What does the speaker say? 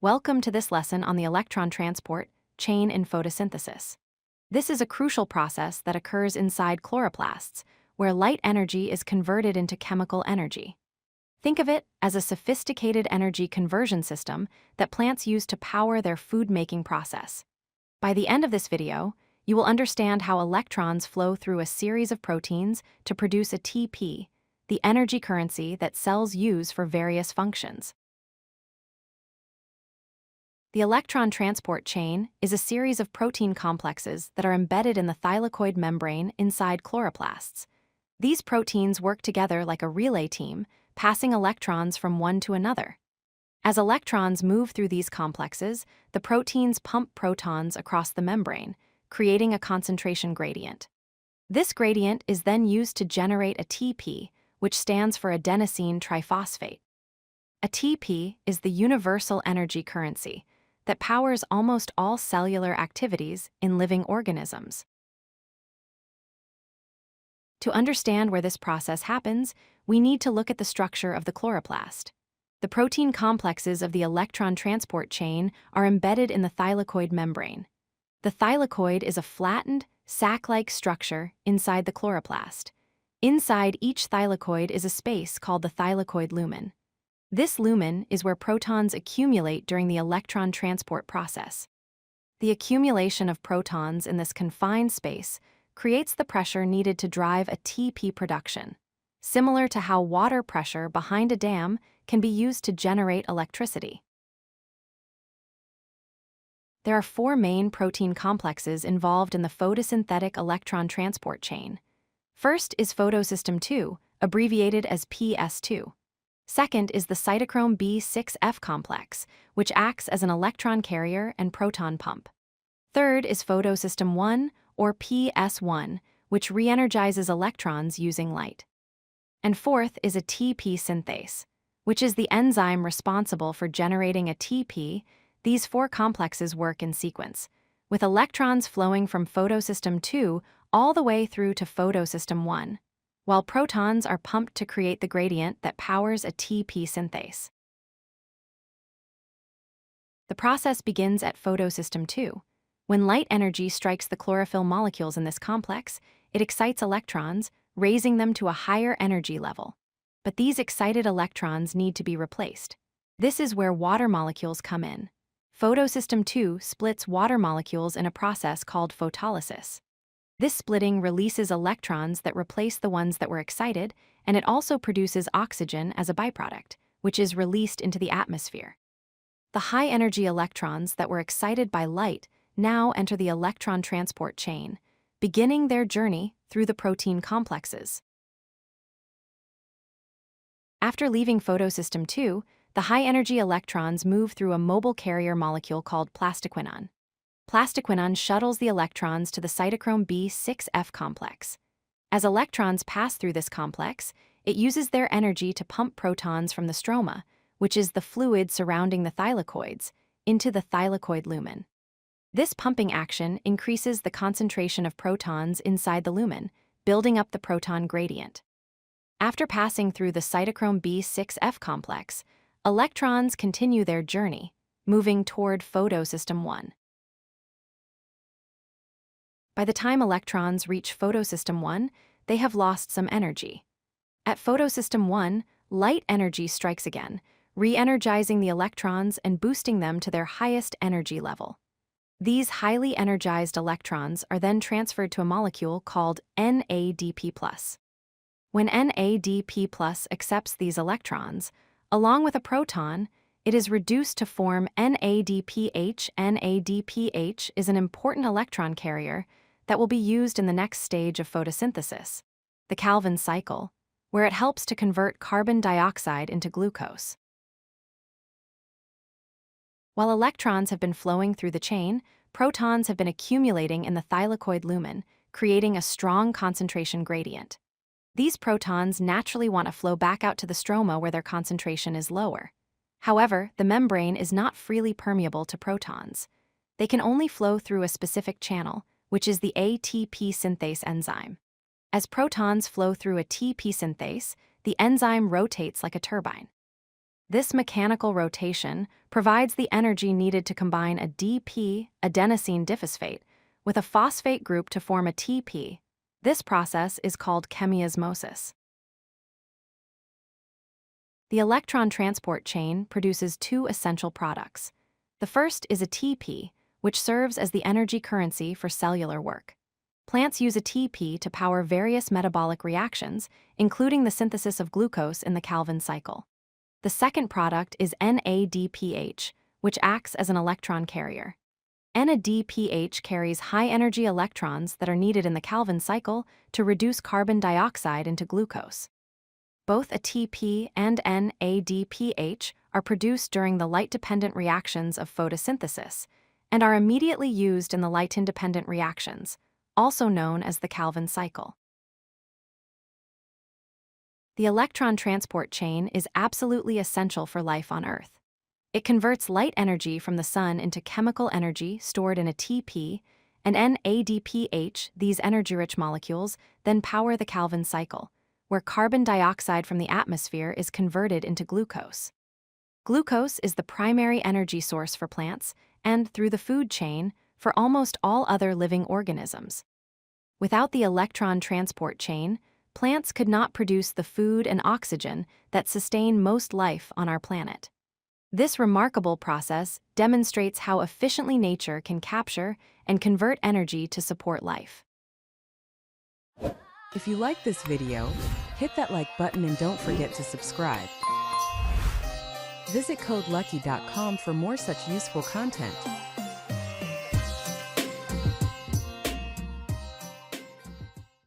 Welcome to this lesson on the electron transport chain in photosynthesis. This is a crucial process that occurs inside chloroplasts, where light energy is converted into chemical energy. Think of it as a sophisticated energy conversion system that plants use to power their food-making process. By the end of this video, you will understand how electrons flow through a series of proteins to produce ATP, the energy currency that cells use for various functions. The electron transport chain is a series of protein complexes that are embedded in the thylakoid membrane inside chloroplasts. These proteins work together like a relay team, passing electrons from one to another. As electrons move through these complexes, the proteins pump protons across the membrane, creating a concentration gradient. This gradient is then used to generate ATP, which stands for adenosine triphosphate. ATP is the universal energy currency that powers almost all cellular activities in living organisms. To understand where this process happens, we need to look at the structure of the chloroplast. The protein complexes of the electron transport chain are embedded in the thylakoid membrane. The thylakoid is a flattened, sac-like structure inside the chloroplast. Inside each thylakoid is a space called the thylakoid lumen. This lumen is where protons accumulate during the electron transport process. The accumulation of protons in this confined space creates the pressure needed to drive ATP production, similar to how water pressure behind a dam can be used to generate electricity. There are four main protein complexes involved in the photosynthetic electron transport chain. First is Photosystem II, abbreviated as PS2. Second is the Cytochrome B6F complex, which acts as an electron carrier and proton pump. Third is Photosystem I, or PS1, which re-energizes electrons using light. And fourth is ATP Synthase, which is the enzyme responsible for generating ATP. These four complexes work in sequence, with electrons flowing from Photosystem II all the way through to Photosystem I, while protons are pumped to create the gradient that powers ATP synthase. The process begins at Photosystem II. When light energy strikes the chlorophyll molecules in this complex, it excites electrons, raising them to a higher energy level. But these excited electrons need to be replaced. This is where water molecules come in. Photosystem II splits water molecules in a process called photolysis. This splitting releases electrons that replace the ones that were excited, and it also produces oxygen as a byproduct, which is released into the atmosphere. The high-energy electrons that were excited by light now enter the electron transport chain, beginning their journey through the protein complexes. After leaving Photosystem II, the high-energy electrons move through a mobile carrier molecule called plastoquinone. Plastoquinone shuttles the electrons to the Cytochrome B6F complex. As electrons pass through this complex, it uses their energy to pump protons from the stroma, which is the fluid surrounding the thylakoids, into the thylakoid lumen. This pumping action increases the concentration of protons inside the lumen, building up the proton gradient. After passing through the Cytochrome B6F complex, electrons continue their journey, moving toward Photosystem I. By the time electrons reach Photosystem I, they have lost some energy. At Photosystem I, light energy strikes again, re-energizing the electrons and boosting them to their highest energy level. These highly energized electrons are then transferred to a molecule called NADP+. When NADP+ accepts these electrons, along with a proton, it is reduced to form NADPH. NADPH is an important electron carrier that will be used in the next stage of photosynthesis, the Calvin cycle, where it helps to convert carbon dioxide into glucose. While electrons have been flowing through the chain, protons have been accumulating in the thylakoid lumen, creating a strong concentration gradient. These protons naturally want to flow back out to the stroma where their concentration is lower. However, the membrane is not freely permeable to protons. They can only flow through a specific channel, which is the ATP synthase enzyme. As protons flow through ATP synthase, the enzyme rotates like a turbine. This mechanical rotation provides the energy needed to combine a DP, adenosine diphosphate, with a phosphate group to form a TP. This process is called chemiosmosis. The electron transport chain produces two essential products. The first is a TP, which serves as the energy currency for cellular work. Plants use a TP to power various metabolic reactions, including the synthesis of glucose in the Calvin cycle. The second product is NADPH, which acts as an electron carrier. NADPH carries high-energy electrons that are needed in the Calvin cycle to reduce carbon dioxide into glucose. Both ATP and NADPH are produced during the light-dependent reactions of photosynthesis and are immediately used in the light-independent reactions, also known as the Calvin cycle. The electron transport chain is absolutely essential for life on Earth. It converts light energy from the sun into chemical energy stored in a TP and NADPH. These energy-rich molecules then power the Calvin cycle, where carbon dioxide from the atmosphere is converted into glucose. Glucose is the primary energy source for plants and, through the food chain, for almost all other living organisms. Without the electron transport chain, plants could not produce the food and oxygen that sustain most life on our planet. This remarkable process demonstrates how efficiently nature can capture and convert energy to support life. If you like this video, hit that like button and don't forget to subscribe. Visit codelucky.com for more such useful content.